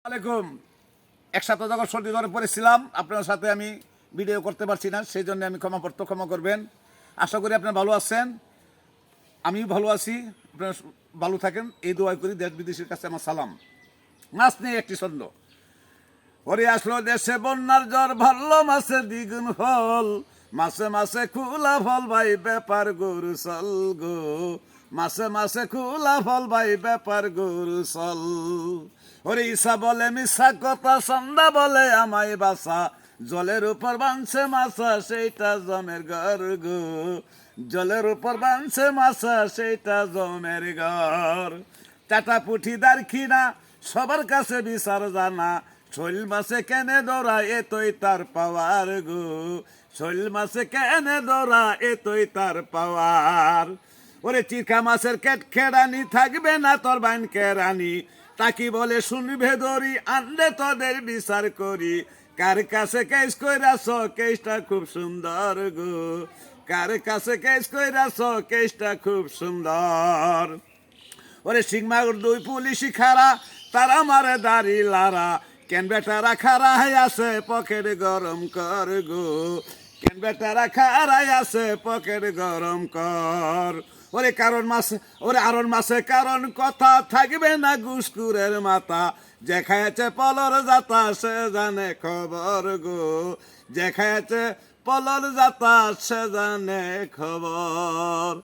আলাইকুম। একসাথে যখন সর্দি জ্বরে পড়েছিলাম আপনার সাথে আমি ভিডিও করতে পারছি না, সেই জন্য আমি ক্ষমা করবেন। আশা করি আপনারা ভালো আছেন, আমিও ভালো আছি। আপনারা ভালো থাকেন এই দোয়া করি। দেশ বিদেশের কাছে আমার সালাম। মাছ নিয়ে একটি ছন্দ। ওরে আসলো দেশে বন্যার জ্বর, ভালো মাছে দ্বিগুণ ফল, মাসে মাসে খোলা ফল ভাই ব্যাপার গরু চল গো, মাসে মাসে খোলা ফল ভাই ব্যাপার গরু চল। ওরে ঈশা বলে মিশা কথা, সন্ধ্যা বলে আমায় বাসা, জলের উপর বাঁধছে মাছা সেইটা জমের ঘর গো, জলের উপর বাঁধছে মাছা সেইটা জমের ঘর। টাটা পুঠি দারখিনা সবার কাছে বিচার জানা, শৈল মাসে কেনে দৌড়া এতই তার পাওয়ার গো, শৈল মাসে কেনে দৌড়া এতই তার পাওয়ার। ওরে চিকা মাছের কেট খেড়ানি থাকবে না তোর বাইন কেরানি, তাকি বলে শুনবে দড়ি আনলে তোদের বিচার করি, কার কাছে কেস কইরাছ কেসটা খুব সুন্দর গো, কার কাছে কেস কইরাছ কেসটা খুব সুন্দর। ওরে সিংমাগুর দুই পুলিশি খারা, তারা মারে দাড়ি লারা, কেন বেটারা খারাই আছে পকেট গরম কর গো, কেন বেটারা খারাই আছে পকেট গরম কর। ওরে কারণ মাসে, ওরে আরন মাসে কারণ কথা থাকবে না গুসকুরের মাথা, যে খাইছে পলর যাতা সে জানে খবর গো, যে খাইছে পলর যাতা সে জানে খবর।